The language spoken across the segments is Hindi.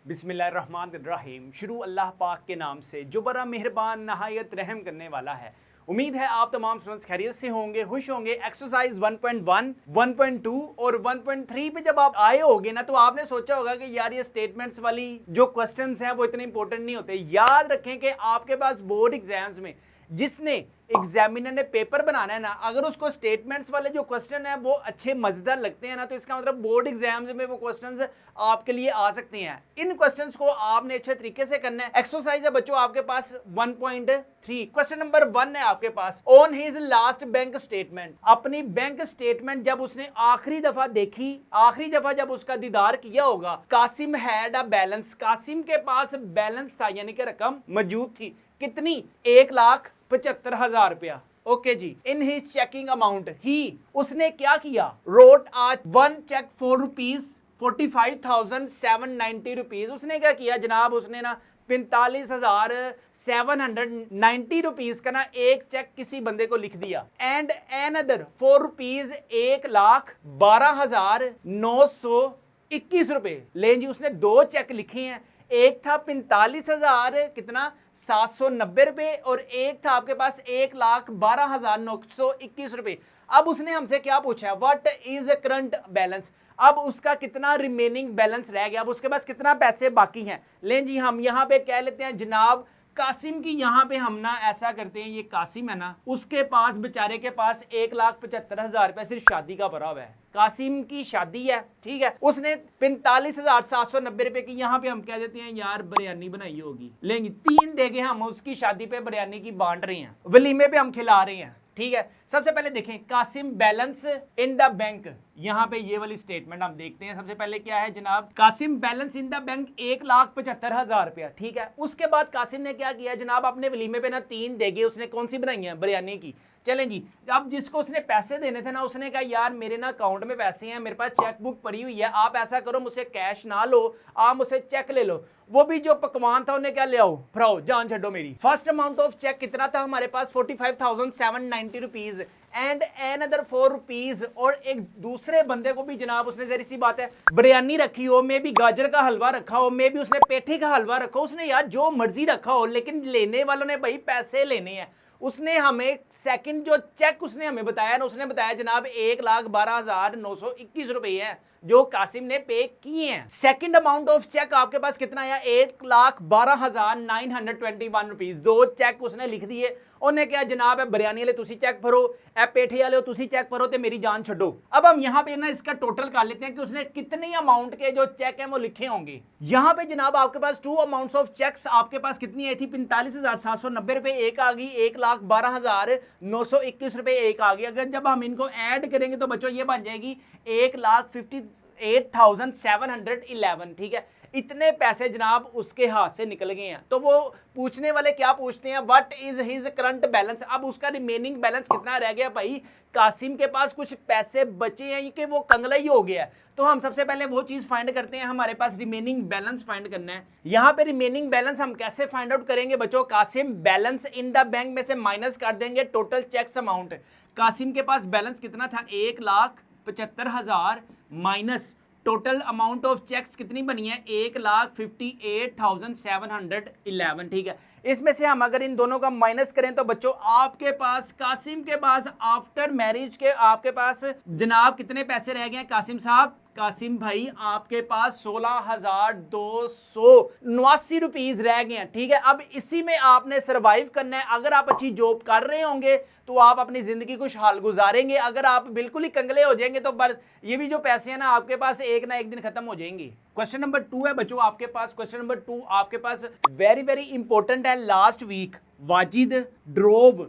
बिस्मिल्लाहिर्रहमानिर्रहीम। शुरू अल्लाह पाक के नाम से जो बड़ा मेहरबान नहायत रहम करने वाला है। उम्मीद है आप तमाम स्टूडेंट्स खैरियत से होंगे, खुश होंगे। एक्सरसाइज 1.1, 1.2 और 1.3 पे जब आप आए होगे ना, तो आपने सोचा होगा कि यार ये स्टेटमेंट्स वाली जो क्वेश्चंस हैं वो इतने इंपॉर्टेंट नहीं होते। याद रखें कि आपके पास बोर्ड एग्जाम्स में जिसने एग्जामिनर ने पेपर बनाना है ना, अगर उसको स्टेटमेंट्स वाले जो क्वेश्चन है वो अच्छे मजेदार लगते हैं ना, तो इसका मतलब बोर्ड एग्जाम्स में वो क्वेश्चंस आपके लिए आ सकते हैं। इन क्वेश्चंस को आपने अच्छे तरीके से करना है। एक्सरसाइज है बच्चों आपके पास 1.3। क्वेश्चन नंबर 1 है आपके पास, on his last bank statement. अपनी बैंक स्टेटमेंट जब उसने आखिरी दफा देखी, आखिरी दफा जब उसका दीदार किया होगा, Kasim had a balance. Kasim के पास बैलेंस था, यानी कि रकम मौजूद थी। कितनी? 1,75,000 रुपया। ओके जी। इन हिज चेकिंग अमाउंट ही, उसने क्या किया? रोट आज 1 चेक फॉर ₹45,790 रुपीज। उसने क्या किया जनाब? उसने ना 45,790 रुपीज का ना एक चेक किसी बंदे को लिख दिया। एंड एनदर ₹4 1,12,921 रुपए। लें जी, उसने 2 चेक लिखे हैं। एक था 45,000 कितना 790 रुपए और एक था आपके पास 1,12,921 रुपए। अब उसने हमसे क्या पूछा? What is current balance. अब उसका कितना रिमेनिंग बैलेंस रह गया, अब उसके पास कितना पैसे बाकी हैं। लें जी, हम यहाँ पे कह लेते हैं जनाब कासिम की, यहाँ पे हम ना ऐसा करते हैं, ये कासिम है ना, उसके पास बेचारे के पास 1,75,000 रुपए सिर्फ शादी का भरा हुआ है। कासिम की शादी है, ठीक है, उसने 45,790 रुपए की, यहाँ पे हम कह देते हैं यार बिरयानी बनाई होगी। लेंगे 3 देंगे, हम उसकी शादी पे बिरयानी की बांट रहे हैं, वलीमे पे हम खिला रहे हैं, ठीक है। सबसे पहले देखें Kasim balance in the bank, यहां पे ये वाली स्टेटमेंट हम देखते हैं। सबसे पहले क्या है जनाब? Kasim balance in the bank 1,75,000 रुपया, ठीक है। उसके बाद कासिम ने क्या किया जनाब? अपने वलीमे पे ना 3 देगे उसने कौन सी बनाई है? बिरयानी की। चलें जी, अब जिसको उसने पैसे देने थे ना, उसने कहा यार मेरे ना अकाउंट में पैसे हैं, मेरे पास चेक बुक पड़ी हुई है, आप ऐसा करो मुझसे कैश ना लो, आप मुझसे चेक ले लो। वो भी जो पकवान था उन्हें क्या ले आओ, फ्राओ, जान छो मेरी। फर्स्ट अमाउंट ऑफ चेक कितना था हमारे पास? 45,790 रुपीज एंड अनदर 4 रुपीज। और एक दूसरे बंदे को भी जनाब उसने, जरी सी बात है, बिरयानी रखी हो, मे भी गाजर का हलवा रखा हो, मे भी उसने पेठे का हलवा रखा हो, उसने यार जो मर्जी रखा हो, लेकिन लेने वालों ने भाई पैसे लेने हैं। उसने हमें सेकंड जो चेक उसने हमें बताया ना, उसने बताया जनाब 1,12,921 रुपए है जो कासिम ने पे किए हैं। सेकंड अमाउंट ऑफ चेक आपके पास कितना है? 1,12,921 रुपीज। 2 चेक उसने लिख दिए। उन्हें क्या जनाब है बिरयानी वाले तुसी चेक भरो, ए पेठे वाले तुसी चेक भरो, ते मेरी जान छोड़ो। अब हम यहाँ पे ना इसका टोटल कर लेते हैं कि उसने कितनी अमाउंट के जो चेक हैं वो लिखे होंगे। यहाँ पे जनाब आपके पास 2 अमाउंट्स ऑफ चेक्स आपके पास कितनी आई थी? 45,790 रुपए एक आ गई, 1,12,921 रुपए एक आ गई। अगर जब हम इनको ऐड करेंगे तो बच्चों ये बन जाएगी 1,58,711, ठीक है। इतने पैसे जनाब उसके हाथ से निकल गए हैं। तो वो पूछने वाले क्या पूछते हैं? What is his current balance. अब उसका रिमेनिंग बैलेंस कितना रह गया? भाई कासिम के पास कुछ पैसे बचे हैं कि वो कंगला ही हो गया है। तो हम सबसे पहले वो चीज फाइंड करते हैं, हमारे पास रिमेनिंग बैलेंस फाइंड करना है। यहाँ पे रिमेनिंग बैलेंस हम कैसे फाइंड आउट करेंगे बच्चों? Kasim balance in the bank में से माइनस कर देंगे टोटल चेक्स अमाउंट। कासिम के पास बैलेंस कितना था? 1,75,000 minus total amount of cheques कितनी बनी है? 1,58,711, ठीक है। इसमें से हम अगर इन दोनों का माइनस करें तो बच्चों आपके पास, कासिम के पास आफ्टर मैरिज के आपके पास जनाब कितने पैसे रह गए हैं? कासिम साहब, कासिम भाई आपके पास 16,289 रुपीज रह गए हैं, ठीक है। अब इसी में आपने सरवाइव करना है। अगर आप अच्छी जॉब कर रहे होंगे तो आप अपनी जिंदगी खुशहाल गुजारेंगे। अगर आप बिल्कुल ही कंगले हो जाएंगे तो बस ये भी जो पैसे हैं ना आपके पास एक ना एक दिन खत्म हो जाएंगे। क्वेश्चन नंबर 2 है बच्चों आपके पास। क्वेश्चन नंबर 2 आपके पास वेरी वेरी इंपॉर्टेंट है। लास्ट वीक वाजिद ड्रोव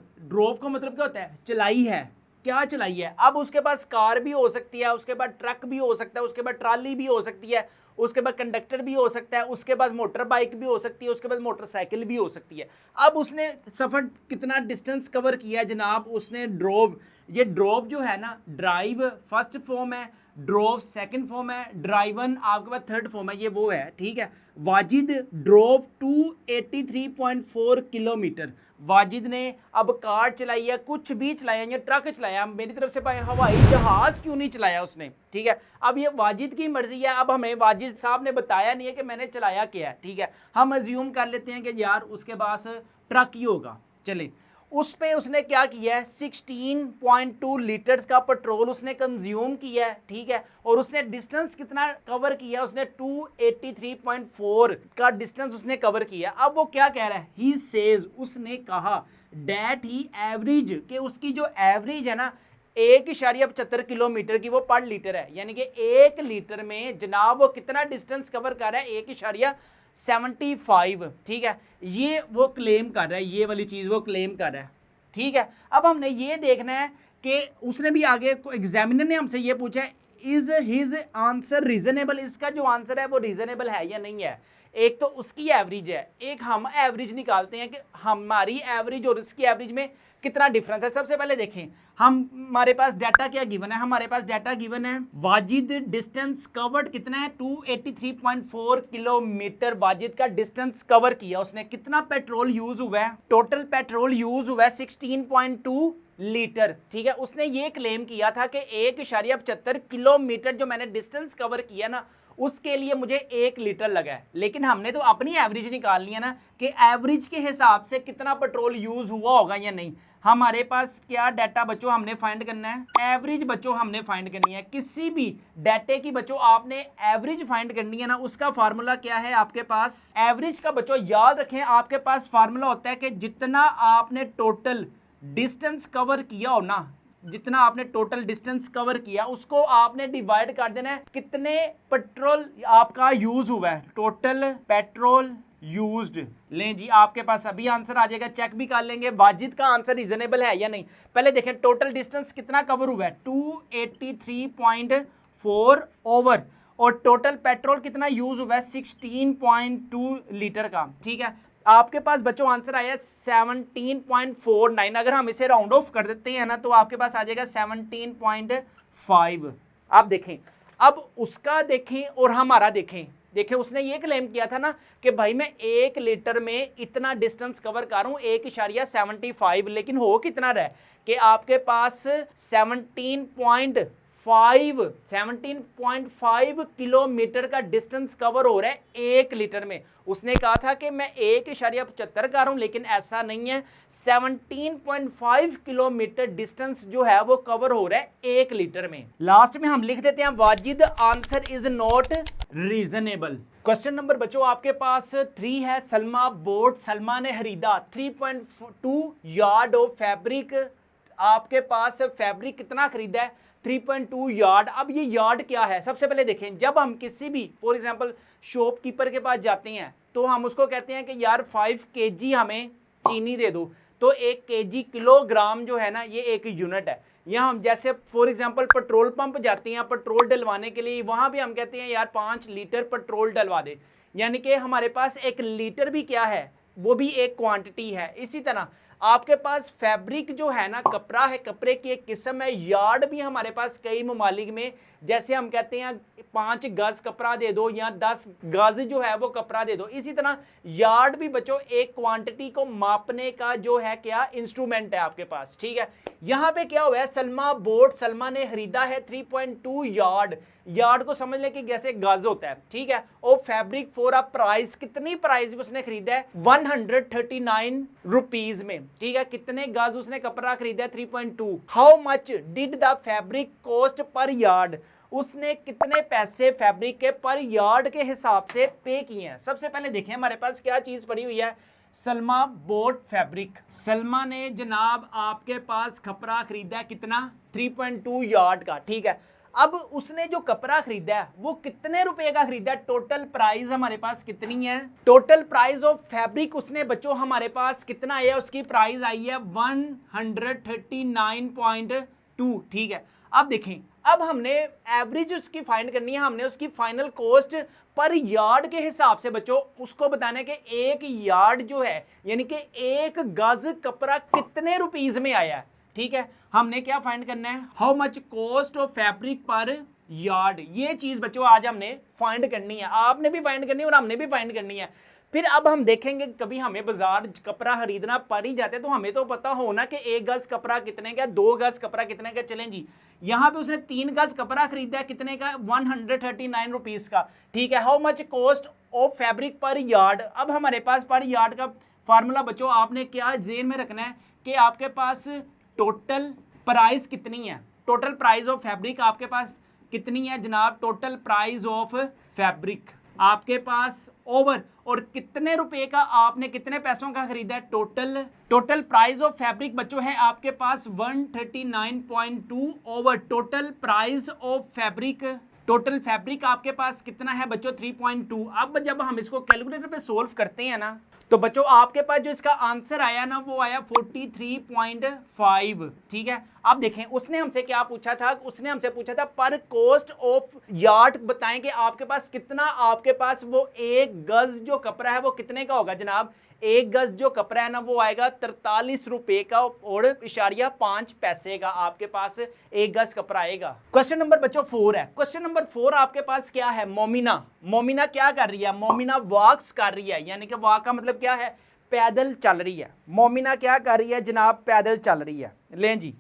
का मतलब क्या होता है? चलाई है। क्या चलाई है? अब उसके पास कार भी हो सकती है, उसके बाद ट्रक भी हो सकता है, उसके बाद ट्राली भी हो सकती है, उसके बाद कंडक्टर भी हो सकता है, उसके बाद मोटर बाइक भी हो सकती है, उसके बाद मोटरसाइकिल भी हो सकती है। अब उसने सफर कितना डिस्टेंस कवर किया जनाब? उसने ड्रोव, ये ड्रोव जो है ना, ड्राइव फर्स्ट फॉर्म है, ड्रोव सेकंड फॉर्म है, ड्राइवन आपके पास थर्ड फॉर्म है, ये वो है, ठीक है। Wajid drove 283.4 kilometre. वाजिद ने अब कार चलाई है, कुछ भी चलाया या ट्रक चलाया, मेरी तरफ से हवाई जहाज क्यों नहीं चलाया उसने, ठीक है। अब ये वाजिद की मर्जी है। अब हमें वाजिद चीज साहब ने बताया नहीं है कि मैंने चलाया क्या है, ठीक है। हम अज्यूम कर लेते हैं कि यार उसके पास ट्रक ही होगा, चले उस पे उसने क्या किया है 16.2 लीटर्स का पेट्रोल उसने कंज्यूम किया है, ठीक है। और उसने डिस्टेंस कितना कवर किया, उसने 283.4 का डिस्टेंस उसने कवर किया। अब वो क्या कह रहा है, ही सेज, उसने कहा डेट ही एवरेज, के उसकी जो एवरेज है ना 1.75 किलोमीटर की वो पर लीटर है, यानी कि 1 लीटर में जनाब वो कितना डिस्टेंस कवर कर रहा है 1.75, ठीक है। ये वो क्लेम कर रहा है, ये वाली चीज वो क्लेम कर रहा है, ठीक है। अब हमने ये देखना है कि उसने भी आगे एग्जामिनर ने हमसे ये पूछा है इज हिज आंसर रीजनेबल, इसका जो आंसर है वो रीजनेबल है या नहीं है। एक तो उसकी एवरेज है, एक हम एवरेज निकालते हैं कि हमारी एवरेज और उसकी एवरेज में कितना डिफरेंस है। सबसे पहले देखें हमारे पास डाटा क्या गिवन है, हमारे पास डाटा गिवन है वाजिद डिस्टेंस कवर्ड कितना है 283.4 किलोमीटर वाजिद का डिस्टेंस कवर किया उसने। कितना पेट्रोल यूज हुआ है, टोटल पेट्रोल यूज हुआ है 16.2 लीटर, ठीक है। उसने ये क्लेम किया था कि 1.75 किलोमीटर जो मैंने डिस्टेंस कवर किया ना उसके लिए मुझे 1 लीटर लगा है। लेकिन हमने तो अपनी एवरेज निकालनी है ना कि एवरेज के हिसाब से कितना पेट्रोल यूज हुआ होगा या नहीं। हमारे पास क्या डाटा बच्चों हमने फाइंड करना है, एवरेज बच्चों हमने फाइंड करनी है। किसी भी डाटे की बच्चों आपने एवरेज फाइंड करनी है ना, उसका फार्मूला क्या है आपके पास, एवरेज का बच्चों याद रखें आपके पास फार्मूला होता है कि जितना आपने टोटल डिस्टेंस कवर किया हो ना, जितना आपने टोटल डिस्टेंस कवर किया उसको आपने डिवाइड कर देना है कितने पेट्रोल आपका यूज हुआ है, टोटल पेट्रोल यूज्ड। लें जी आपके पास अभी आंसर आ जाएगा, चेक भी कर लेंगे वाजिद का आंसर रीजनेबल है या नहीं। पहले देखें टोटल डिस्टेंस कितना कवर हुआ है 283.4 ओवर, और टोटल पेट्रोल कितना यूज हुआ है 16.2 लीटर का, ठीक है। आपके पास बच्चों आंसर आया 17.49, अगर हम इसे राउंड ऑफ कर देते हैं ना तो आपके पास आ जाएगा 17.5। आप देखें अब उसका देखें और हमारा देखें, देखें उसने ये क्लेम किया था ना कि भाई मैं 1 लीटर में इतना डिस्टेंस कवर कर रहा हूं 1.75, लेकिन हो कितना रहा है कि आपके पास 17.5 किलोमीटर का डिस्टेंस कवर हो रहा है 1 लीटर में। उसने कहा था कि मैं 1.75 कर रहा हूं, लेकिन ऐसा नहीं है, 17.5 किलोमीटर डिस्टेंस जो है वो कवर हो रहा है 1 लीटर में। लास्ट में हम लिख देते हैं Wajid answer is not reasonable. Question number बच्चों आपके पास 3 है, सलमा बोट, सलमा ने खरीदा 3.2 यार्ड ऑफ फैब्रिक। आपके पास फैब्रिक कितना खरीदा है 3.2 यार्ड। अब ये यार्ड क्या है, सबसे पहले देखें जब हम किसी भी फॉर एग्जांपल शॉपकीपर के पास जाते हैं तो हम उसको कहते हैं कि यार 5 kg हमें चीनी दे दो, तो 1 kg किलोग्राम जो है ना ये 1 यूनिट है। या हम जैसे फॉर एग्जांपल पेट्रोल पंप जाते हैं पेट्रोल डलवाने के लिए, वहां भी हम कहते हैं यार 5 लीटर पेट्रोल डलवा दे, यानी कि हमारे पास 1 लीटर भी क्या है वो भी एक क्वांटिटी है। इसी तरह आपके पास फैब्रिक जो है ना कपड़ा है, कपड़े की एक किस्म है। यार्ड भी हमारे पास कई ममालिक में जैसे हम कहते हैं 5 गज कपड़ा दे दो या 10 गज जो है वो कपड़ा दे दो। इसी तरह यार्ड भी बच्चों एक क्वांटिटी को मापने का जो है क्या इंस्ट्रूमेंट है आपके पास, ठीक है। यहाँ पे क्या हुआ है सलमा बोट, सलमा ने खरीदा है 3.2 यार्ड। यार्ड को समझ लें कि जैसे गज होता है, ठीक है। और फैब्रिक फॉर अ प्राइस, कितनी प्राइस उसने खरीदा है 139 रुपीज में, ठीक है। कितने गज उसने कपड़ा खरीदा है 3.2। How much did the fabric cost per yard, उसने कितने पैसे फैब्रिक के पर यार्ड के हिसाब से पे किए हैं। सबसे पहले देखें हमारे पास क्या चीज पड़ी हुई है, सलमा बोट फैब्रिक। सलमा ने जनाब आपके पास कपड़ा खरीदा है कितना 3.2 यार्ड का, ठीक है। अब उसने जो कपड़ा खरीदा है वो कितने रुपए का खरीदा है, टोटल प्राइस हमारे पास कितनी है, टोटल प्राइस ऑफ फैब्रिक उसने बच्चों हमारे पास कितना है, उसकी प्राइस आई है 139.2, ठीक है। अब देखें अब हमने एवरेज उसकी फाइंड करनी है, हमने उसकी फाइनल कॉस्ट पर यार्ड के हिसाब से बच्चों उसको बताने के 1 यार्ड जो है यानी कि 1 गज कपड़ा कितने रुपीस में आया है, ठीक है। हमने क्या फाइंड करना है, how much cost of fabric पर यार्ड। ये चीज बच्चों आज हमने फाइंड करनी है, आपने भी फाइंड करनी है और हमने भी फाइंड करनी है। फिर अब हम देखेंगे कभी हमें बाजार कपड़ा खरीदना पड़ ही जाते तो हमें तो पता होना कि 1 गज कपड़ा कितने का, 2 गज कपड़ा कितने का। चलें जी, यहाँ पे उसने 3 गज कपड़ा खरीदा है, कितने का, 139 रुपीज का, ठीक है। How much cost of fabric पर यार्ड। अब हमारे पास पर यार्ड का फार्मूला बच्चों आपने क्या जेन में रखना है कि आपके पास टोटल प्राइस कितनी है, टोटल प्राइस ऑफ फैब्रिक आपके पास कितनी है जनाब, टोटल प्राइस ऑफ फैब्रिक आपके पास ओवर, और कितने रुपए का आपने कितने पैसों का खरीदा है, टोटल प्राइस ऑफ फैब्रिक बच्चों है आपके पास 139.2 over total price of fabric. Total fabric आपके पास कितना है बच्चों, 3.2। अब जब हम इसको कैलकुलेटर पे सोल्व करते हैं ना तो बच्चों आपके पास जो इसका आंसर आया ना वो आया 43.5, ठीक है। अब देखें उसने हमसे क्या पूछा था, उसने हमसे पूछा था पर कॉस्ट ऑफ यार्ड बताएं कि आपके पास कितना, आपके पास वो 1 गज जो कपड़ा है वो कितने का होगा जनाब, 1 गज जो कपड़ा है ना वो आएगा 43 रुपए का और इशारिया 5 पैसे का, आपके पास 1 गज कपड़ा आएगा। क्वेश्चन नंबर बच्चों 4 है। क्वेश्चन नंबर 4 आपके पास क्या है, मोमिना क्या कर रही है, मोमिना वॉक्स कर रही है, यानी कि वॉक का मतलब क्या है, पैदल चल रही है। मोमिना क्या कर रही है जनाब, पैदल चल रही है। लें जी,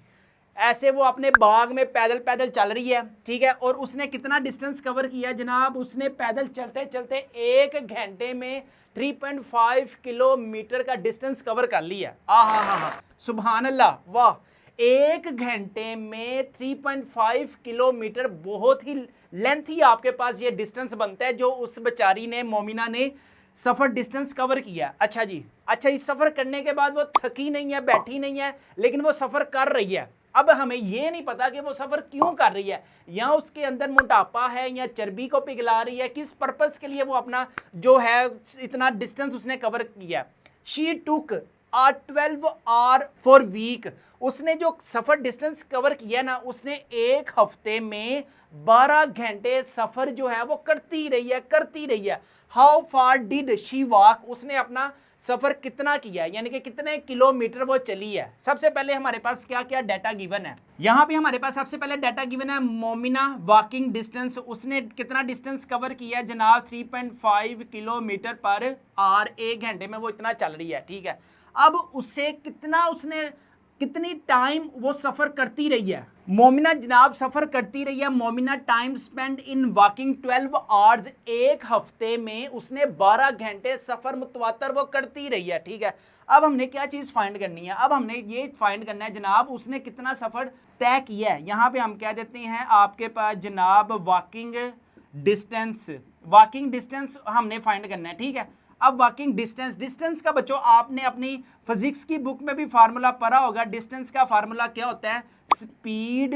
ऐसे वो अपने बाग में पैदल चल रही है, ठीक है। और उसने कितना डिस्टेंस कवर किया जनाब, उसने पैदल चलते चलते 1 घंटे में 3.5 किलोमीटर का डिस्टेंस कवर कर लिया। हा सुभान अल्लाह, वाह, 1 घंटे में 3.5 किलोमीटर, बहुत ही लेंथी आपके पास ये डिस्टेंस बनता है जो उस बेचारी ने, मोमिना ने सफर डिस्टेंस कवर किया। अच्छा जी, अच्छा, इस सफर करने के बाद वो थकी नहीं है, बैठी नहीं है, लेकिन वो सफर कर रही है। अब हमें ये नहीं पता कि वो सफर क्यों कर रही है, या उसके अंदर मोटापा है या चर्बी को पिघला रही है, किस पर्पस के लिए वो अपना जो है इतना डिस्टेंस उसने कवर किया। She took 12 hour for week, उसने जो सफर डिस्टेंस कवर किया ना उसने 1 हफ्ते में 12 घंटे सफर जो है वो करती रही है। How far did she walk, उसने अपना सफर कितना किया है, यानी कि कितने किलोमीटर वो चली है। सबसे पहले हमारे पास क्या क्या डाटा गिवन है, यहाँ पे हमारे पास सबसे पहले डाटा गिवन है मोमिना वॉकिंग डिस्टेंस, उसने कितना डिस्टेंस कवर किया जनाब 3.5 किलोमीटर पर आवर, 1 घंटे में वो इतना चल रही है, ठीक है। अब उससे कितना, उसने कितनी टाइम वो सफर करती रही है, मोमिना जनाब सफर करती रही है। Momina time spend in walking 12 hours, 1 हफ्ते में उसने 12 घंटे सफर मुतवातर वो करती रही है, ठीक है। अब हमने क्या चीज फाइंड करनी है, अब हमने ये फाइंड करना है जनाब उसने कितना सफर तय किया है। यहाँ पे हम क्या देते हैं आपके पास जनाब वॉकिंग डिस्टेंस हमने फाइंड करना है, ठीक है। अब वॉकिंग डिस्टेंस का बच्चों आपने अपनी फिजिक्स की बुक में भी फार्मूला पढ़ा होगा। डिस्टेंस का फार्मूला क्या होता है, स्पीड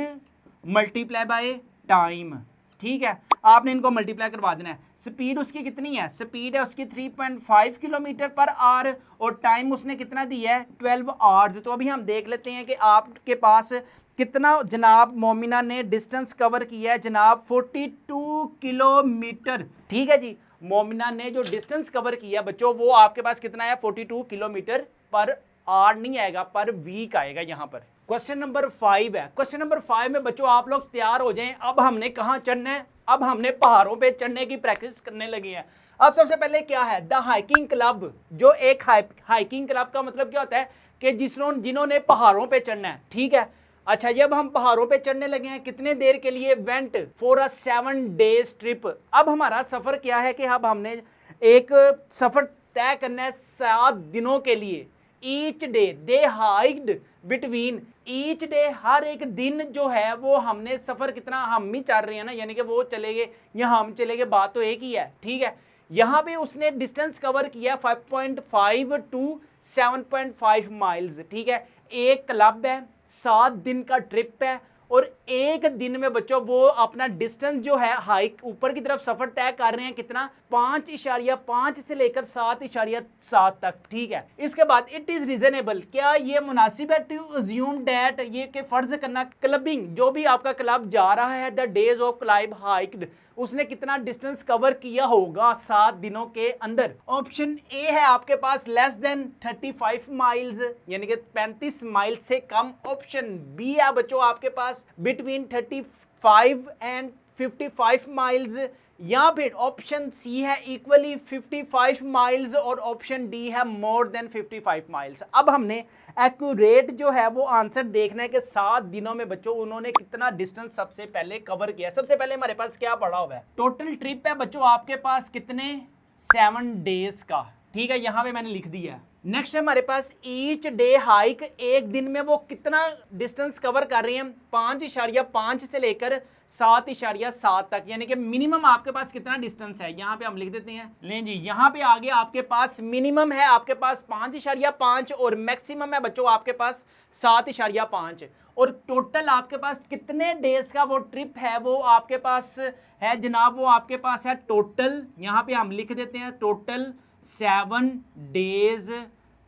मल्टीप्लाई बाय टाइम, ठीक है। आपने इनको मल्टीप्लाई करवा देना है। स्पीड उसकी कितनी है, स्पीड है उसकी 3.5 किलोमीटर पर आवर, और टाइम उसने कितना दिया है 12 आवर्स। तो अभी हम देख लेते हैं कि आपके पास कितना जनाब मोमिना ने डिस्टेंस कवर किया है जनाब 42 किलोमीटर, ठीक है जी। मोमिना ने जो डिस्टेंस कवर किया बच्चों वो आपके पास कितना है 42 किलोमीटर पर आवर नहीं आएगा, पर वीक आएगा यहाँ पर। क्वेश्चन नंबर 5 है। क्वेश्चन नंबर 5 में बच्चों आप लोग तैयार हो जाएं। अब हमने कहाँ चढ़ना है, अब हमने पहाड़ों पे चढ़ने की प्रैक्टिस करने लगे हैं। अब सबसे पहले क्या है, द हाइकिंग क्लब, जो एक हाइकिंग क्लब का मतलब क्या होता है कि जिन्होंने पहाड़ों पे चढ़ना है, ठीक है। अच्छा, जब हम पहाड़ों पे चढ़ने लगे हैं कितने देर के लिए, went for a 7 days trip. अब हमारा सफर क्या है कि अब हमने एक सफर तय करना है 7 दिनों के लिए। Each day they hiked between, each day हर एक दिन जो है वो हमने सफर कितना, हम ही चल रहे हैं ना, यानी कि वो चले गए या हम चले गए, बात तो एक ही है, ठीक है। यहाँ पे उसने डिस्टेंस कवर किया 5.5 टू 7.5 माइल्स, ठीक है। एक क्लब है, 7 दिन का ट्रिप है, और 1 दिन में बच्चों वो अपना डिस्टेंस जो है हाइक ऊपर की तरफ सफर तय कर रहे हैं कितना, 5.5 से लेकर 7.7 तक, ठीक है। इसके बाद इट इज रीजनेबल, क्या ये मुनासिब है टू अज्यूम दैट, ये के फर्ज करना, क्लबिंग जो भी आपका क्लब जा रहा है, the days of Clive hiked, उसने कितना डिस्टेंस कवर किया होगा 7 दिनों के अंदर। ऑप्शन ए है आपके पास लेस देन 35 माइल्स, यानी कि 35 माइल से कम। ऑप्शन बी है बच्चों आपके पास बिटवीन 35 एंड 55 माइल्स, या फिर ऑप्शन सी है इक्वली 55 माइल्स और ऑप्शन डी है मोर देन 55 माइल्स। अब हमने एक्यूरेट जो है वो आंसर देखने के 7 दिनों में बच्चों उन्होंने कितना डिस्टेंस सबसे पहले कवर किया। सबसे पहले हमारे पास क्या पड़ा हुआ है, टोटल ट्रिप है बच्चों आपके पास कितने 7 डेज का, ठीक है, यहां पे मैंने लिख दिया। नेक्स्ट है हमारे पास ईच डे हाइक, एक दिन में वो कितना डिस्टेंस कवर कर रही है 5.5 से लेकर 7.7 तक, यानी कि मिनिमम आपके पास कितना डिस्टेंस है, यहां पे हम लिख देते हैं। लें जी, यहां पे आगे आपके पास मिनिमम है आपके पास 5.5 और मैक्सिमम है बच्चों आपके पास 7.5, और टोटल आपके पास कितने डेज का वो ट्रिप है वो आपके पास है जनाब, वो आपके पास है टोटल, यहां पे हम लिख देते हैं टोटल 7 डेज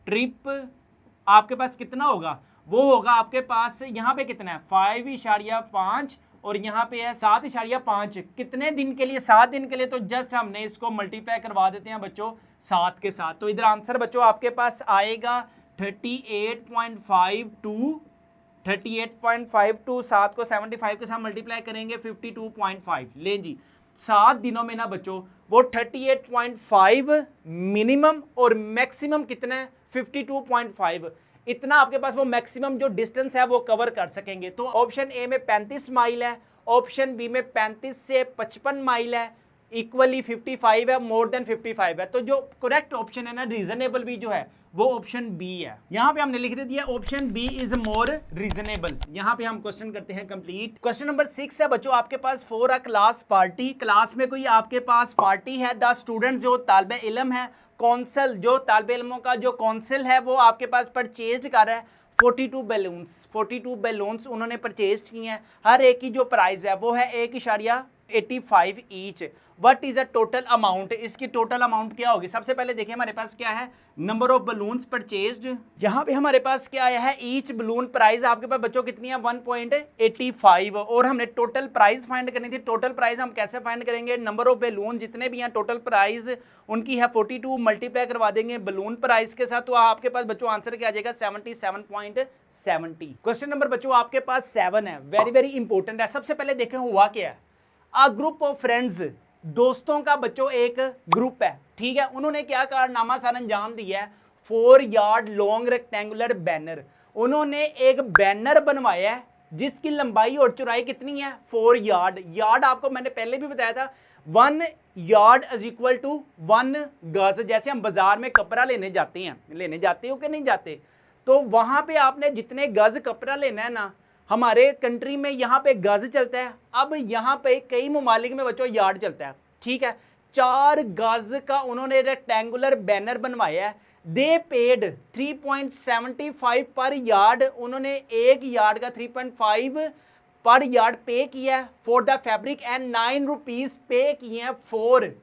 ट्रिप आपके पास कितना होगा, वो होगा आपके पास यहाँ पे कितना है 5.5 और यहाँ पे है 7.5, कितने दिन के लिए 7 दिन के लिए, तो जस्ट हमने इसको मल्टीप्लाई करवा देते हैं बच्चों 7 के साथ, तो इधर आंसर बच्चों आपके पास आएगा 38.52, 7 को 75 के साथ मल्टीप्लाई करेंगे 52.5। लें जी, 7 दिनों में ना बच्चों वो 38.5 मिनिमम और मैक्सिमम कितना है 52.5, इतना आपके पास वो मैक्सिमम जो डिस्टेंस है वो कवर कर सकेंगे। तो ऑप्शन ए में 35 माइल है, ऑप्शन बी में 35 से 55 माइल है, इक्वली 55 है, मोर देन 55 है, तो जो करेक्ट ऑप्शन है ना रीजनेबल भी जो है वो ऑप्शन बी है। यहां पे हमने लिख दिया option B is more reasonable. यहां पे हम क्वेश्चन करते हैं कंप्लीट। क्वेश्चन नंबर 6 है बच्चों आपके पास for a class party, class में कोई आपके पास पार्टी है, द स्टूडेंट जो तालिबे इल्म है, कौंसल जो तालिबे इल्मों का जो कौंसल है वो आपके पास परचेज कर रहा है 42 बैलून्स उन्होंने परचेज किए हैं, हर एक की जो प्राइस है वो है 1.85 each. What is a total amount, इसकी टोटल अमाउंट क्या होगी। सबसे पहले देखिए हमारे पास क्या है नंबर ऑफ बलून्स परचेज्ड, यहाँ पे हमारे पास क्या आया है ईच बलून प्राइस आपके पास बच्चों कितनी है 1.85, और हमने टोटल प्राइस फाइंड करनी थी। टोटल प्राइस हम कैसे फाइंड करेंगे, नंबर ऑफ बैलून जितने भी हैं टोटल प्राइस उनकी है 42, मल्टीप्लाई करवा देंगे बलून प्राइस के साथ, तो आपके पास बच्चों आंसर क्या आ जाएगा 77.70। क्वेश्चन नंबर बच्चों आपके पास 7 है, वेरी वेरी इंपॉर्टेंट है। सबसे पहले देखें हुआ क्या है, अ ग्रुप ऑफ फ्रेंड्स, दोस्तों का बच्चों एक ग्रुप है, ठीक है, उन्होंने क्या कारनामा सर अंजाम दिया है 4 यार्ड लॉन्ग रेक्टेंगुलर बैनर, उन्होंने एक बैनर बनवाया है जिसकी लंबाई और चौड़ाई कितनी है 4 यार्ड। यार्ड आपको मैंने पहले भी बताया था 1 यार्ड इज इक्वल टू 1 गज। जैसे हम बाजार में कपड़ा लेने जाते हो कि नहीं जाते, तो वहां पे आपने जितने गज कपड़ा लेना है ना, हमारे कंट्री में यहाँ पे गज चलता है, अब यहाँ पे कई ममालिक में बच्चों यार्ड चलता है, ठीक है। 4 गज का उन्होंने रेक्टेंगुलर बैनर बनवाया है, दे पेड 3.75 पर यार्ड, उन्होंने एक यार्ड का 3.5 पर यार्ड पे किया है for the fabric and 9 rupees pay किए हैं for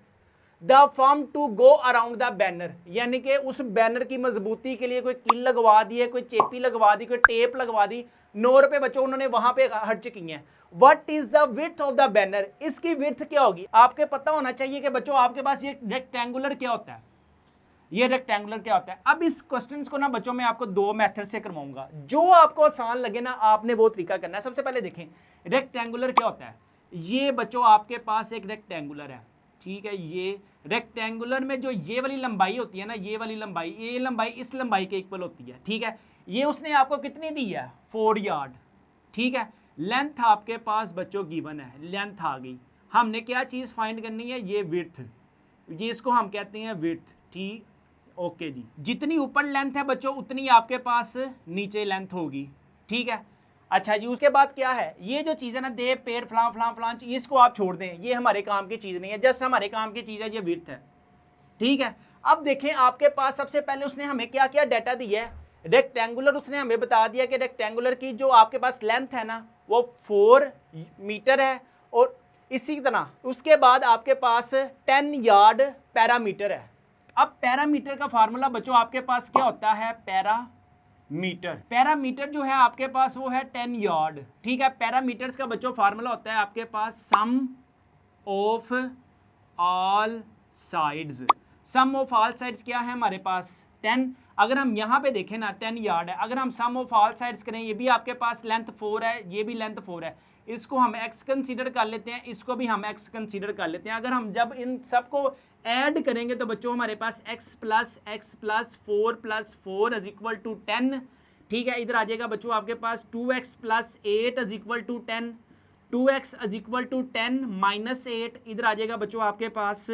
the frame to go around the banner, यानी कि उस बैनर की मजबूती के लिए कोई कील लगवा दी है, कोई चेपी लगवा दी, कोई टेप लगवा दी, 9 रुपए बच्चों उन्होंने वहां पे खर्च किए हैं। What is the width of the banner, इसकी विड्थ क्या होगी, आपके पता होना चाहिए कि बच्चों आपके पास ये रेक्टेंगुलर क्या होता है, ये रेक्टेंगुलर क्या होता है। अब इस क्वेश्चन को ना बच्चों मैं आपको 2 मेथड से करवाऊंगा, जो आपको आसान लगे ना आपने वो तरीका करना है। सबसे पहले देखें रेक्टेंगुलर क्या होता है, ये बच्चों आपके पास एक रेक्टेंगुलर है, ठीक है, ये रेक्टेंगुलर में जो ये वाली लंबाई होती है ना, ये वाली लंबाई, ये लंबाई इस लंबाई के इक्वल होती है, ठीक है, ये उसने आपको कितनी दी है 4 यार्ड, ठीक है। लेंथ आपके पास बच्चों गिवन है, लेंथ आ गई, हमने क्या चीज़ फाइंड करनी है, ये विड्थ, ये इसको हम कहते हैं विड्थ, ठीक, ओके जी। जितनी ऊपर लेंथ है बच्चों उतनी आपके पास नीचे लेंथ होगी, ठीक है। अच्छा जी, उसके बाद क्या है, ये जो चीज़ है ना दे पेड़ फलां फलां फलां, इसको आप छोड़ दें, ये हमारे काम की चीज़ नहीं है, जस्ट हमारे काम की चीज़ है ये विड्थ है, ठीक है। अब देखें आपके पास सबसे पहले उसने हमें क्या क्या डाटा दिया है, रेक्टेंगुलर उसने हमें बता दिया कि रेक्टेंगुलर की जो आपके पास लेंथ है ना वो 4 मीटर है, और इसी तरह उसके बाद आपके पास 10 यार्ड पैरामीटर है। अब पैरामीटर का फार्मूला बच्चों आपके पास क्या होता है, पैरामीटर जो है आपके पास वो है 10 यार्ड, ठीक है। पैरामीटर्स का बच्चों फार्मूला होता है आपके पास sum of all sides, sum of all sides क्या है हमारे पास 10, अगर हम यहाँ पे देखें ना 10 यार्ड है, अगर हम सम ऑफ ऑल साइड्स करें, ये भी आपके पास लेंथ 4 है, ये भी लेंथ 4 है, इसको हम x कंसीडर कर लेते हैं, इसको भी हम x कंसीडर कर लेते हैं। अगर हम जब इन सबको ऐड करेंगे तो बच्चों हमारे पास x plus 4 is equal to 10, ठीक है। इधर आ जाएगा बच्चों आपके पास 2x plus 8 is equal to 10, 2x is equal to 10 minus 8, इधर आ जाएगा बच्चों आपके पास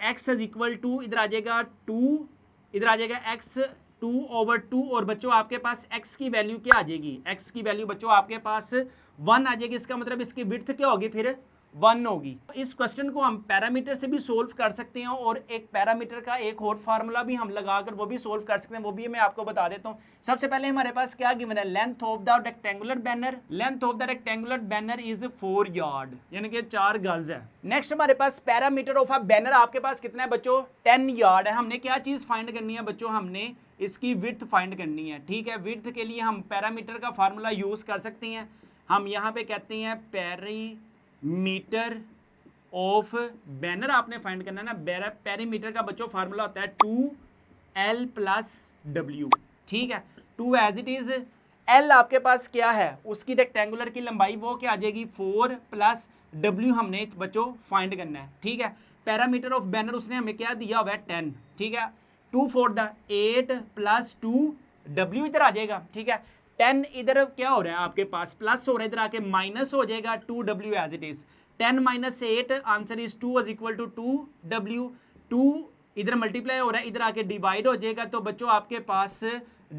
x इज इक्वल टू, इधर आ जाएगा 2, इधर आ जाएगा x 2/2, और बच्चों आपके पास x की वैल्यू क्या आ जाएगी, x की वैल्यू बच्चों आपके पास 1 आ जाएगी। इसका मतलब इसकी विड्थ क्या होगी, फिर 1 होगी। इस क्वेश्चन को हम पैरामीटर से भी सोल्व कर सकते हैं, और एक पैरामीटर का एक और फार्मूला भी हम लगाकर वो भी सोल्व कर सकते हैं, वो भी मैं आपको बता देता हूं। सबसे पहले हमारे पास क्या गिवन है, length of the rectangular banner, length of the rectangular banner is 4 yard, यानी कि 4 गज है। नेक्स्ट हमारे पास पैरामीटर ऑफ अ बैनर आपके पास कितना है बच्चों, 10 यार्ड है। हमने क्या चीज फाइंड करनी है बच्चों, हमने इसकी विड्थ फाइंड करनी है, ठीक है। विड्थ के लिए हम पैरामीटर का फार्मूला यूज कर सकते हैं। हम यहाँ पे कहते हैं पेरीमीटर ऑफ बैनर आपने फाइंड करना है ना। पेरीमीटर का बच्चों फार्मूला होता है 2l प्लस w, ठीक है। 2 एज इट इज, l आपके पास क्या है, उसकी रेक्टेंगुलर की लंबाई वो क्या आ जाएगी 4 प्लस w हमने बच्चों फाइंड करना है, ठीक है। पैरामीटर ऑफ बैनर उसने हमें क्या दिया हुआ है 10, ठीक है। 2 4 8 प्लस 2w इधर आ जाएगा, ठीक है। 10 इधर क्या हो रहा है आपके पास प्लस हो रहा है, इधर आके माइनस हो जाएगा 2w as it is. 10 minus 8 answer is 2 is equal to 2w। 2 इधर मल्टीप्लाई हो रहा है, इधर आके डिवाइड हो जाएगा, तो बच्चों आपके पास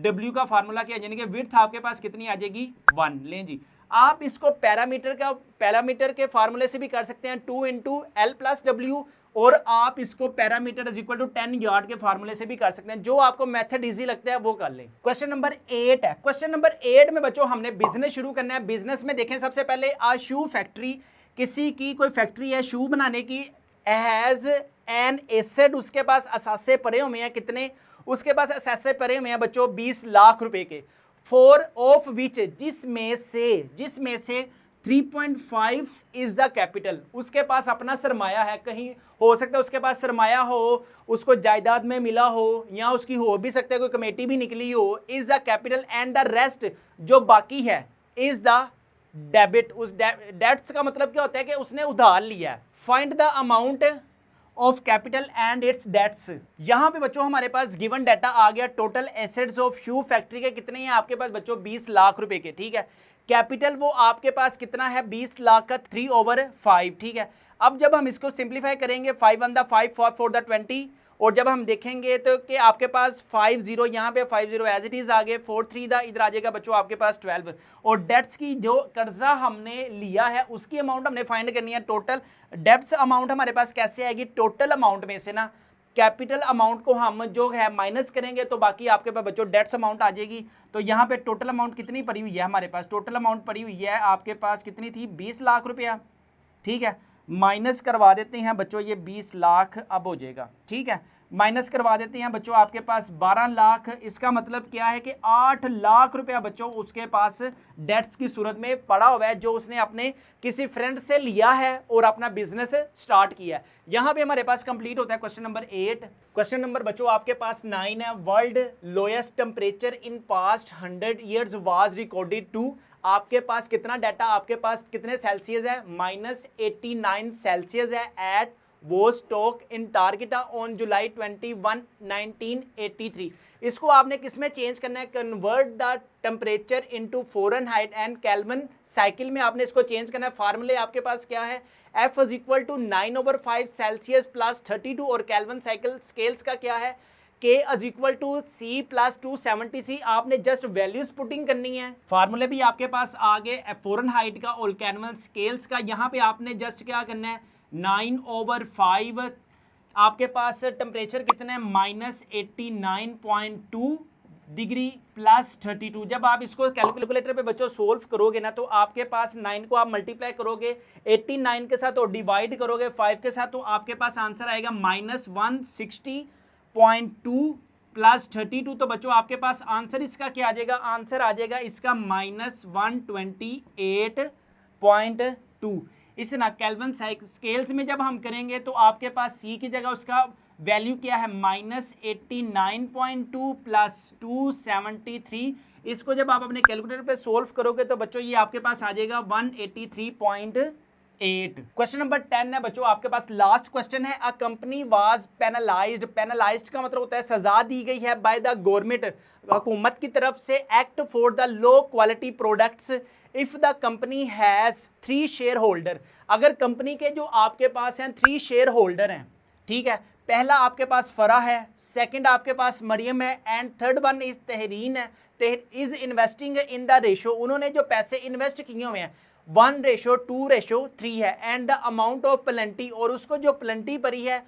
w का फार्मूला क्या यानी कि विड्थ आपके पास कितनी आ जाएगी 1। लें जी, आप इसको पैरामीटर के फार्मूले से भी कर सकते हैं 2 इंटू एल प्लस डब्ल्यू, और आप इसको parameter is equal to 10 yard के फार्मूले से भी कर सकते हैं। जो आपको मेथड इजी लगता है वो कर लें। क्वेश्चन नंबर 8 है। क्वेश्चन नंबर 8 में बच्चों हमने बिजनेस शुरू करना है। बिजनेस में देखें सबसे पहले आ शू फैक्ट्री, किसी की कोई फैक्ट्री है शू बनाने की, हैज एन एसेट, उसके पास असासे पड़े हुए हैं कितने, उसके पास असासे पड़े हुए हैं बच्चों 20 लाख रुपए के, फोर ऑफ विच, जिसमें से 3.5 इज द कैपिटल, उसके पास अपना सरमाया है। कहीं हो सकता है उसके पास सरमाया हो, उसको जायदाद में मिला हो, या उसकी हो भी सकता है कोई कमेटी भी निकली हो। Is the capital and the rest, जो बाकी है, इज द डेबिट। उस डेट्स का मतलब क्या होता है कि उसने उधार लिया है। Find the amount of capital and its debts. यहां पे बच्चों हमारे पास गिवन डाटा आ गया, total assets of shoe factory के कितने हैं आपके पास बच्चों 20 लाख रुपए के, ठीक है। कैपिटल वो आपके पास कितना है 20 लाख का 3/5, ठीक है। अब जब हम इसको सिंप्लीफाई करेंगे 5 1 द 5 4 द 20, और जब हम देखेंगे तो कि आपके पास 50 यहाँ पे 50 एज इट इज आ गए, 4 3 द इधर आ जाएगा बच्चों आपके पास 12, और डेट्स की जो कर्जा हमने लिया है उसकी अमाउंट हमने फाइंड करनी है। टोटल डेट्स अमाउंट हमारे पास कैसे आएगी, टोटल अमाउंट में से ना कैपिटल अमाउंट को हम जो है माइनस करेंगे तो बाकी आपके पास बच्चों डेट्स अमाउंट आ जाएगी। तो यहाँ पे टोटल अमाउंट कितनी पड़ी हुई है हमारे पास, टोटल अमाउंट पड़ी हुई है आपके पास कितनी थी 20 लाख रुपया, ठीक है। माइनस करवा देते हैं बच्चों, ये 20 लाख अब हो जाएगा, ठीक है। माइनस करवा देते हैं बच्चों आपके पास 12 लाख, इसका मतलब क्या है कि 8 लाख रुपया बच्चों उसके पास डेट्स की सूरत में पड़ा हुआ है, जो उसने अपने किसी फ्रेंड से लिया है और अपना बिजनेस स्टार्ट किया है। यहां पे हमारे पास कंप्लीट होता है क्वेश्चन नंबर 8। क्वेश्चन नंबर बच्चों आपके पास 9 है। World lowest temperature in past 100 years was recorded to, आपके पास कितना डाटा, आपके पास कितने सेल्सियस है, -89 सेल्सियस है at Vostok Antarctica on July 21 1983। इसको आपने किस में चेंज करना है, convert the temperature into Fahrenheit and Kelvin cycle में आपने इसको चेंज करना है। फार्मूले आपके पास क्या है, F is equal to 9/5 Celsius plus 32, और केल्विन साइकिल स्केल्स का क्या है, K is equal to C plus 273। आपने जस्ट वैल्यूज पुटिंग करनी है। फार्मूले भी आपके पास आ गए फ़ारेनहाइट का और केल्विन स्केल्स का। यहाँ पे आपने जस्ट क्या करना है 9/5, आपके पास टेम्परेचर कितना है -89.2 डिग्री प्लस 32। जब आप इसको कैलकुलेटर पे बच्चों सोल्व करोगे ना, तो आपके पास 9 को आप मल्टीप्लाई करोगे 89 के साथ और डिवाइड करोगे 5 के साथ, तो आपके पास आंसर आएगा -160.2 प्लस 32। तो बच्चों आपके पास आंसर इसका क्या आ जाएगा, आंसर आ जाएगा इसका -128.2। इस ना केल्विन स्केल्स में जब हम करेंगे तो आपके पास C की जगह उसका वैल्यू क्या है -89.2 प्लस 273, इसको जब आप अपने कैलकुलेटर पे सोल्व करोगे तो बच्चों ये आपके पास आ जाएगा 183.8। क्वेश्चन नंबर 10 है बच्चों आपके पास, लास्ट क्वेश्चन है। A company was penalised, penalised का मतलब होता है सजा दी गई है, बाय द गवर्नमेंट, हुकूमत की तरफ से, act for the low quality products if the company has 3 share holder. अगर कंपनी के जो आपके पास हैं 3 शेयर होल्डर हैं, ठीक है, पहला आपके पास फरा है, सेकंड आपके पास मरियम है, and third one is Tehreen है, is investing in the ratio, उन्होंने जो पैसे इन्वेस्ट किए हुए हैं 1:2:3 है, and the amount of plenty, और उसको जो प्लेंटी पड़ी है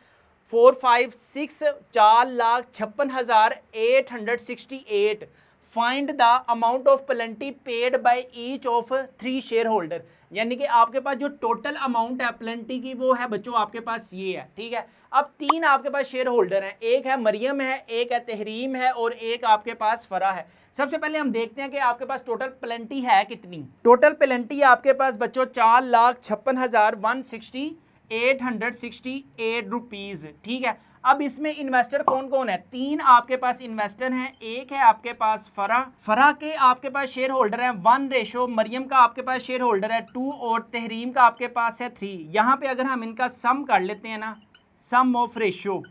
4,56,868। Find the amount of plenty paid by each of 3 share holder, यानी कि आपके पास जो टोटल अमाउंट है प्लेंटी की वो है बच्चों आपके पास ये है, ठीक है। अब 3 आपके पास शेयर होल्डर हैं, एक है मरियम है, एक है तहरीम है, और एक आपके पास फरा है। सबसे पहले हम देखते हैं कि आपके पास टोटल प्लेंटी है कितनी। टोटल प्लेंटी आपके पास बच्चों 4,56,868 रुपीज, ठीक है। अब इसमें इन्वेस्टर कौन कौन है, 3 आपके पास इन्वेस्टर हैं, एक है आपके पास फरा के आपके पास शेयर होल्डर है 1, मरियम का आपके पास शेयर होल्डर है 2, और तहरीम का आपके पास है 3। यहाँ पे अगर हम इनका सम कर लेते हैं ना, सम ऑफ रेशो,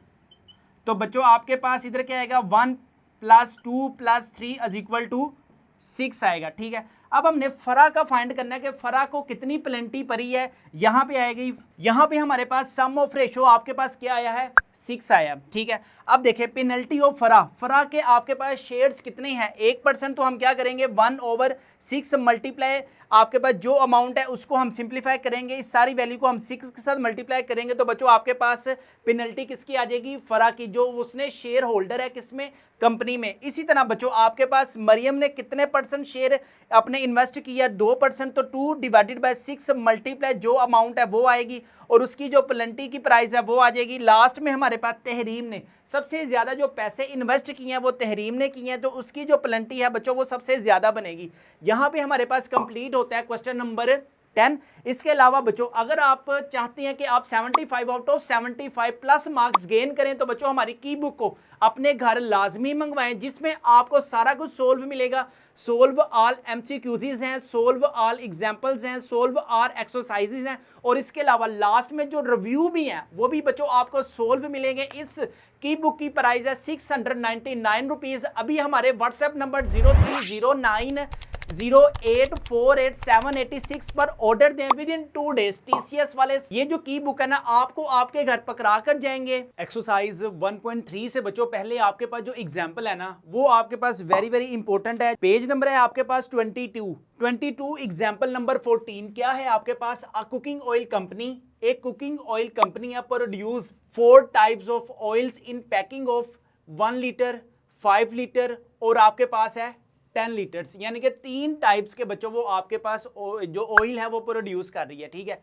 तो बच्चों आपके पास इधर क्या आएगा 1 + 2 + 3 = 6 आएगा, ठीक है। अब हमने फरा का फाइंड करना है कि फरा को कितनी प्लेंटी पड़ी है, यहाँ पे आएगी, यहाँ पे हमारे पास सम ऑफ रेशो आपके पास क्या आया है 6 आया, ठीक है। अब देखें पेनल्टी ऑफ फरा के आपके पास शेयर्स कितने हैं 1%, तो हम क्या करेंगे 1/6 मल्टीप्लाई, आपके पास जो अमाउंट है उसको हम सिंप्लीफाई करेंगे, इस सारी वैल्यू को हम 6 के साथ मल्टीप्लाई करेंगे, तो बच्चों आपके पास पेनल्टी किसकी आ जाएगी, फरा की, जो उसने शेयर होल्डर है किसमें, कंपनी में। इसी तरह बच्चों आपके पास मरियम ने कितने % शेयर अपने इन्वेस्ट किया 2%, तो 2/6 मल्टीप्लाई जो अमाउंट है वो आएगी, और उसकी जो पेनल्टी की प्राइस है वो आ जाएगी। लास्ट में हमारे पास तहरीम ने सबसे ज्यादा जो पैसे इन्वेस्ट किए हैं वो तहरीम ने किए हैं, तो उसकी जो पेनल्टी है बच्चों वो सबसे ज्यादा बनेगी। यहां पे हमारे पास कंप्लीट होता है क्वेश्चन नंबर 10। इसके अलावा बच्चों अगर आप चाहते हैं कि आप 75 out of 75 plus marks gain करें, तो बच्चों हमारी की बुक को अपने घर लाजमी मंगवाएं, जिसमें आपको सारा कुछ सोल्व मिलेगा। सोल्व ऑल MCQs हैं, सोल्व ऑल एग्जाम्पल्स हैं, सोल्व ऑल एक्सरसाइजेज हैं, और इसके अलावा लास्ट में जो रिव्यू भी हैं वो भी बच्चों आपको सोल्व मिलेंगे। इस की बुक की प्राइस है 699 रुपीज। अभी हमारे व्हाट्सएप नंबर 030908488786 पर ऑर्डर दें विद इन 2 डेज। TCS वाले ये जो की बुक है ना आपको आपके घर पकड़ा कर जाएंगे। एक्सरसाइज 1.3 से बच्चों पहले आपके पास जो एग्जाम्पल है ना वो आपके पास वेरी वेरी इंपॉर्टेंट है। पेज नंबर है आपके पास 22 एग्जाम्पल नंबर 14 क्या है आपके पास, अ कुकिंग ऑयल कंपनी, एक कुकिंग ऑयल कंपनी है produce 4 types of oils in packing of 1 litre, 5 litre और आपके पास है 10 लीटर्स, यानी कि 3 टाइप्स के बच्चों वो आपके पास जो ऑयल है वो प्रोड्यूस कर रही है, ठीक है।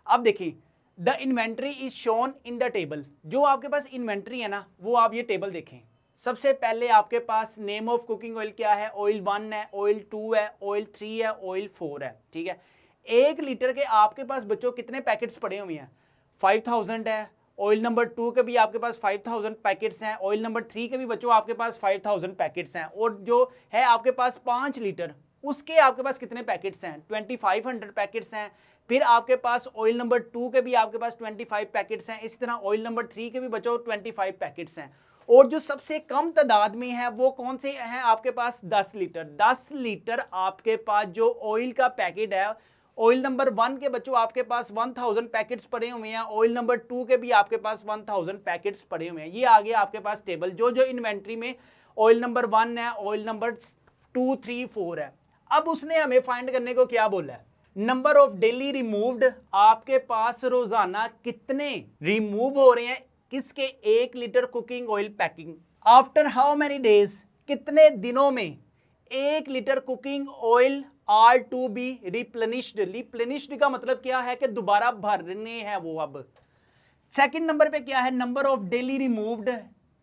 अब देखिए the inventory is shown in the table, जो आपके पास इन्वेंट्री है ना वो आप ये टेबल देखें। सबसे पहले आपके पास नेम ऑफ कुकिंग ऑयल क्या है, ऑयल 1 है, ऑयल 2 है, ऑयल 3 है, ऑयल 4 है, ठीक है। 1 लीटर के आपके पास बच्चों कितने पैकेट्स पड़े हुए हैं, 5000 है। ऑयल नंबर 2 के भी आपके पास 5000 पैकेट्स हैं, ऑयल नंबर 3 के भी बच्चों आपके पास 5000 पैकेट्स हैं, और जो है आपके पास 5 लीटर उसके आपके पास कितने पैकेट्स हैं, 2500 पैकेट्स हैं। फिर आपके पास ऑयल नंबर 2 के भी आपके पास 25 पैकेट्स हैं, इसी तरह ऑयल नंबर 3 के भी बच्चों 25 पैकेट्स हैं। और जो सबसे कम तादाद में है वो कौन से हैं आपके पास, 10 लीटर। 10 लीटर आपके पास जो ऑयल का पैकेट है, ऑयल नंबर 1 के बच्चों आपके पास 1000 पैकेट्स पड़े हुए हैं, ऑयल नंबर 2 के भी आपके पास 1000 पैकेट्स पड़े हुए हैं। ये आगे आपके पास टेबल जो जो इन्वेंट्री में ऑयल नंबर 1 है, ऑयल नंबर 2, 3, 4 है। अब उसने हमें फाइंड करने को क्या बोला है, नंबर ऑफ डेली रिमूव्ड, आपके पास रोजाना कितने रिमूव हो रहे हैं किसके, 1 litre cooking oil packing. After how many days, कितने दिनों में 1 litre cooking oil are to be replenished. Replenished का मतलब क्या है कि दोबारा भरने हैं वो। अब सेकंड नंबर पे क्या है, number of daily removed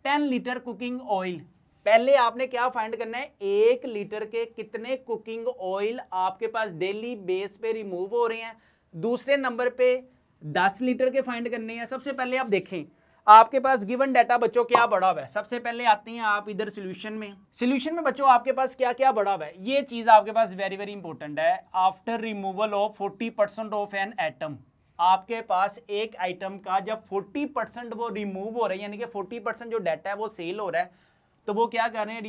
10 litre cooking oil. पहले आपने क्या फाइंड करना है, 1 लीटर के कितने कुकिंग ऑयल आपके पास डेली बेस पे रिमूव हो रहे हैं। दूसरे नंबर पे 10 लीटर के फाइंड करने हैं। सबसे पहले आप देखें आपके पास गिवन डाटा बच्चों क्या बढ़ा हुआ है। सबसे पहले आते हैं आप इधर सॉल्यूशन में बच्चों आपके पास क्या क्या बढ़ा हुआ है, ये चीज आपके पास वेरी वेरी इंपॉर्टेंट है। After removal of 40% of an atom, आपके पास एक आइटम का जब 40% वो रिमूव हो रहा है, यानी कि 40% जो डाटा है वो सेल हो रहा है, तो वो क्या कर रहे हैं,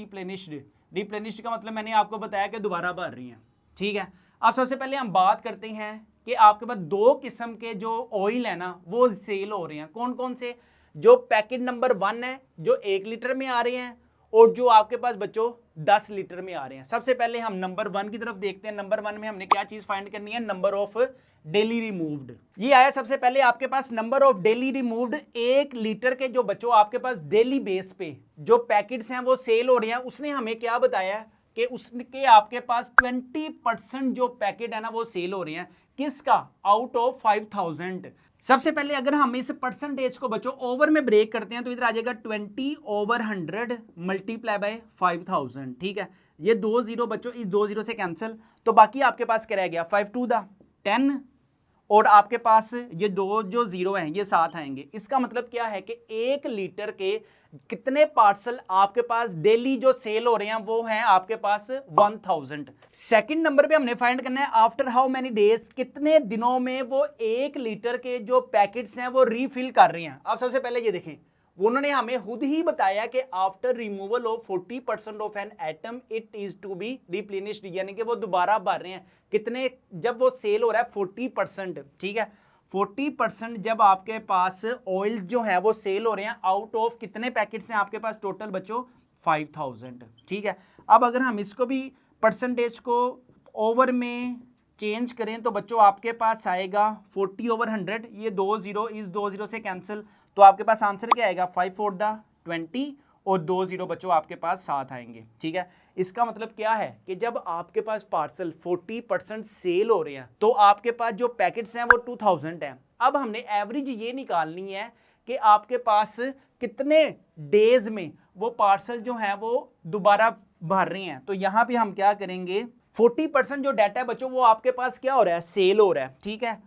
रिप्लेनिश्ड का मतलब मैंने आपको बताया कि दोबारा भर रही हैं। ठीक है, अब सबसे पहले हम बात करते हैं कि आपके पास दो किस्म के जो ऑयल है ना वो सेल हो रहे हैं। कौन कौन से, जो पैकेट नंबर 1 है जो 1 लीटर में आ रहे हैं, और जो आपके पास बच्चों 10 लीटर में आ रहे हैं। सबसे पहले हम नंबर 1 की तरफ देखते हैं। नंबर 1 में हमने क्या चीज फाइंड करनी है, नंबर ऑफ डेली रिमूव्ड। ये आया सबसे पहले आपके पास number of daily removed. 1 litre के जो बच्चों आपके पास डेली बेस पे जो पैकेट्स हैं वो सेल हो रहे हैं, उसने हमें क्या बताया कि उसके आपके पास 20% जो पैकेट है ना वो सेल हो रहे हैं। किसका, आउट ऑफ 5000। सबसे पहले अगर हम इस परसेंटेज को बच्चों ओवर में ब्रेक करते हैं तो इधर आ जाएगा 20/100 मल्टीप्लाई बाय 5000। ठीक है, ये 2 0 बच्चों इस 2 0 से कैंसिल, तो बाकी आपके पास क्या रह गया, 5 2 10, और आपके पास ये 2 जो 0 हैं ये 7 आएंगे। इसका मतलब क्या है कि 1 लीटर के कितने पार्सल आपके पास डेली जो सेल हो रहे हैं वो हैं आपके पास 1000। सेकंड नंबर पे हमने फाइंड करना है आफ्टर हाउ मेनी डेज, कितने दिनों में वो 1 लीटर के जो पैकेट्स हैं वो रीफिल कर रही हैं। अब सबसे पहले ये देखें, उन्होंने हमें खुद ही बताया कि after removal of 40% of an atom it is to be replenished, यानी कि वो दोबारा भर रहे हैं। कितने, जब वो सेल हो रहा है 40%। ठीक है, 40% जब आपके पास ऑयल जो है वो सेल हो रहे हैं, आउट ऑफ कितने पैकेट्स हैं आपके पास टोटल बच्चों 5000। ठीक है, अब अगर हम इसको भी परसेंटेज को ओवर में चेंज करें तो बच्चों आपके पास आएगा 40/100। ये 2 0 इस 2 0 से कैंसिल, तो आपके पास आंसर क्या आएगा, 5 4 20, और 2 0 बच्चों आपके पास 7 आएंगे। ठीक है, इसका मतलब क्या है कि जब आपके पास पार्सल 40% सेल हो रहे हैं तो आपके पास जो पैकेट्स हैं वो 2000 हैं। अब हमने एवरेज ये निकालनी है कि आपके पास कितने डेज में वो पार्सल जो है वो दोबारा भर रहे हैं। तो यहां पे हम क्या करेंगे, 40% जो डाटा है बच्चों वो आपके पास क्या हो रहा है, सेल हो रहा है। ठीक है,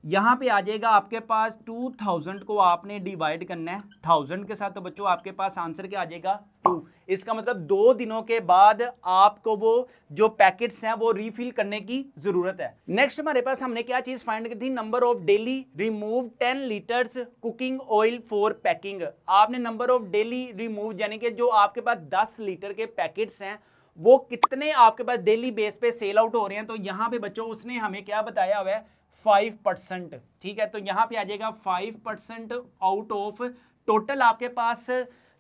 यहां पे आ जाएगा आपके पास 2000 को आपने डिवाइड करना है 1000 के साथ, तो बच्चों आपके पास आंसर क्या आ जाएगा 2। इसका मतलब 2 दिनों के बाद आपको वो जो पैकेट्स हैं वो रीफिल करने की जरूरत है। नेक्स्ट हमारे पास हमने क्या चीज फाइंड की थी, number of daily remove 10 litres cooking oil for packing. आपने नंबर ऑफ डेली रिमूव यानी कि जो आपके पास 10 लीटर के पैकेट्स हैं वो कितने आपके पास डेली बेस पे सेल आउट हो रहे हैं। तो यहां पे बच्चों उसने हमें क्या बताया हुआ है, 5%। ठीक है, तो यहां पे आ जाएगा 5% आउट ऑफ टोटल आपके पास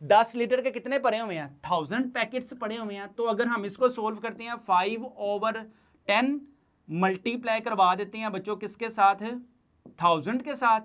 10 लीटर के कितने पड़े हुए हैं, 1000 पैकेट्स पड़े हुए हैं। तो अगर हम इसको सोल्व करते हैं 5/10 मल्टीप्लाई करवा देते हैं बच्चों किसके साथ, 1000 के साथ,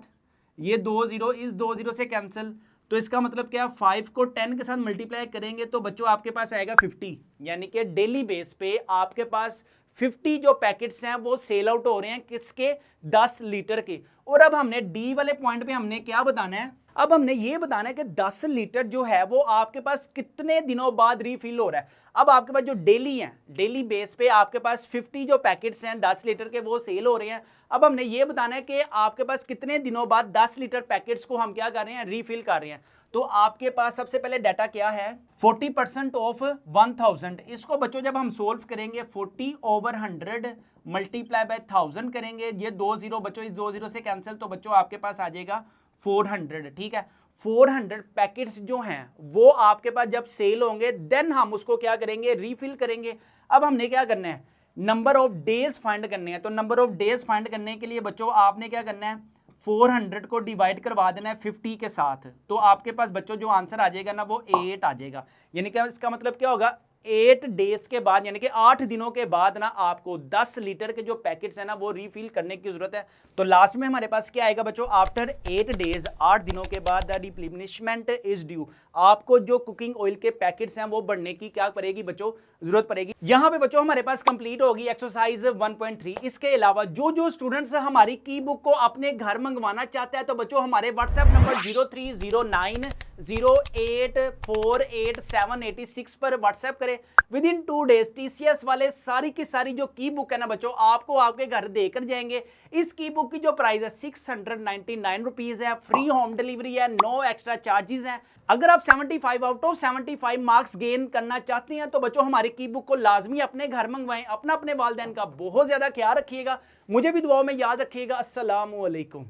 ये 2 0 इस 2 0 से कैंसिल, तो इसका मतलब क्या, 5 को 10 के साथ मल्टीप्लाई करेंगे तो बच्चों आपके पास आएगा 50, यानी कि डेली बेस पे आपके पास 50 जो पैकेट्स हैं वो सेल आउट हो रहे हैं किसके, 10 लीटर के। और अब हमने डी वाले पॉइंट पे हमने क्या बताना है, अब हमने ये बताना है कि 10 लीटर जो है वो आपके पास कितने दिनों बाद रीफिल हो रहा है। अब आपके पास जो डेली है, डेली बेस पे आपके पास 50 जो पैकेट्स हैं 10 लीटर के वो सेल हो रहे हैं। अब हमने ये बताना है कि आपके पास कितने दिनों बाद 10 लीटर पैकेट्स को हम क्या कर रहे हैं, रीफिल कर रहे हैं। तो आपके पास सबसे पहले डाटा क्या है, 40% ऑफ 1000। इसको बच्चों जब हम सोल्व करेंगे 40/100 मल्टीप्लाई बाय 1000 करेंगे, ये 2 0 बच्चों इस 2 0 से कैंसिल, तो बच्चों आपके पास आ जाएगा 400। ठीक है, 400 पैकेट्स जो हैं वो आपके पास जब सेल होंगे देन हम उसको क्या करेंगे, रीफिल करेंगे। अब हमने क्या करना है, नंबर ऑफ डेज फाइंड करने हैं। तो नंबर ऑफ डेज फाइंड करने के लिए बच्चों आपने क्या करना है, 400 को डिवाइड करवा देना है 50 के साथ, तो आपके पास बच्चों जो आंसर आ जाएगा ना वो 8 आ जाएगा। यानी कि इसका मतलब क्या होगा, 8 डेज के बाद यानी कि 8 दिनों के बाद ना आपको 10 लीटर के जो पैकेट्स हैं ना वो रीफिल करने की जरूरत है। तो लास्ट में हमारे पास क्या आएगा बच्चों, आफ्टर 8 डेज, 8 दिनों के बाद द रिप्लेनिशमेंट इज ड्यू। आपको जो कुकिंग ऑयल के पैकेट्स हैं वो बढ़ने की क्या पड़ेगी बच्चों, जरूरत पड़ेगी। यहां पे बच्चों हमारे पास कंप्लीट होगी एक्सरसाइज 1.3। इसके अलावा जो स्टूडेंट्स हमारी की बुक को अपने घर मंगवाना चाहते हैं तो बच्चों हमारे व्हाट्सएप नंबर 0309 08487886 पर व्हाट्सएप करें। विद इन 2 डेज TCS वाले सारी की सारी जो की बुक है ना बच्चों, आपको आपके घर देकर जाएंगे। इस की बुक की जो प्राइस है 699 रुपीज है, फ्री होम डिलीवरी है, नो एक्स्ट्रा चार्जेस हैं। अगर आप 75 आउट ऑफ 75 मार्क्स गेन करना चाहते हैं तो बच्चों हमारी की बुक को लाजमी अपने घर मंगवाएं। अपना अपने वालिदैन का बहुत ज्यादा ख्याल रखिएगा, मुझे भी दुआओं में याद रखिएगा। अस्सलामु अलैकुम।